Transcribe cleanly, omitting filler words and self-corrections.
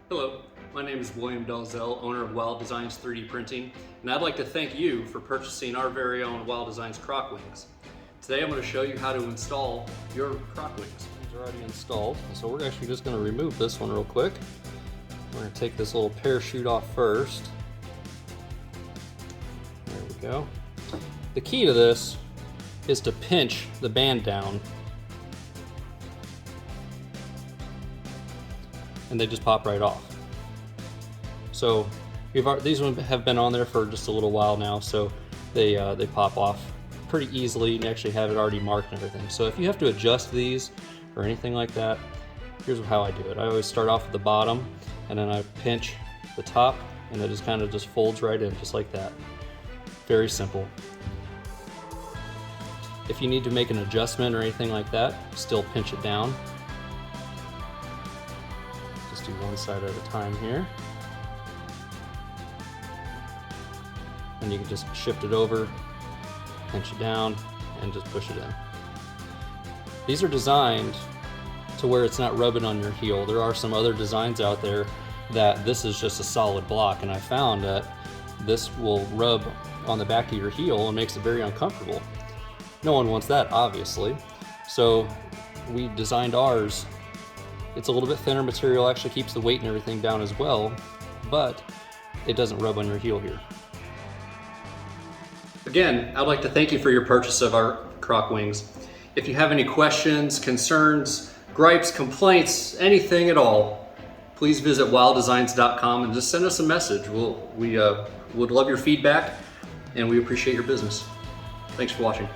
Hello, my name is William Dalzell, owner of Willd Designs 3D Printing, and I'd like to thank you for purchasing our very own Willd Designs Croc Wings. Today I'm going to show you how to install your Croc Wings. These are already installed, so we're actually just going to remove this one real quick. We're going to take this little parachute off first. There we go. The key to this is to pinch the band down, and they just pop right off. So these ones have been on there for just a little while now, so they pop off pretty easily, and you actually have it already marked and everything. So if you have to adjust these or anything like that, here's how I do it. I always start off at the bottom, and then I pinch the top, and it just kind of just folds right in, just like that. Very simple. If you need to make an adjustment or anything like that, still pinch it down. Just do one side at a time here. And you can just shift it over, pinch it down, and just push it in. These are designed to where it's not rubbing on your heel. There are some other designs out there that this is just a solid block, and I found that this will rub on the back of your heel and makes it very uncomfortable. No one wants that, obviously. So we designed ours. It's a little bit thinner material, actually keeps the weight and everything down as well, but it doesn't rub on your heel here. Again, I'd like to thank you for your purchase of our Croc Wings. If you have any questions, concerns, gripes, complaints, anything at all, please visit wilddesigns.com and just send us a message. We would love your feedback, and we appreciate your business. Thanks for watching.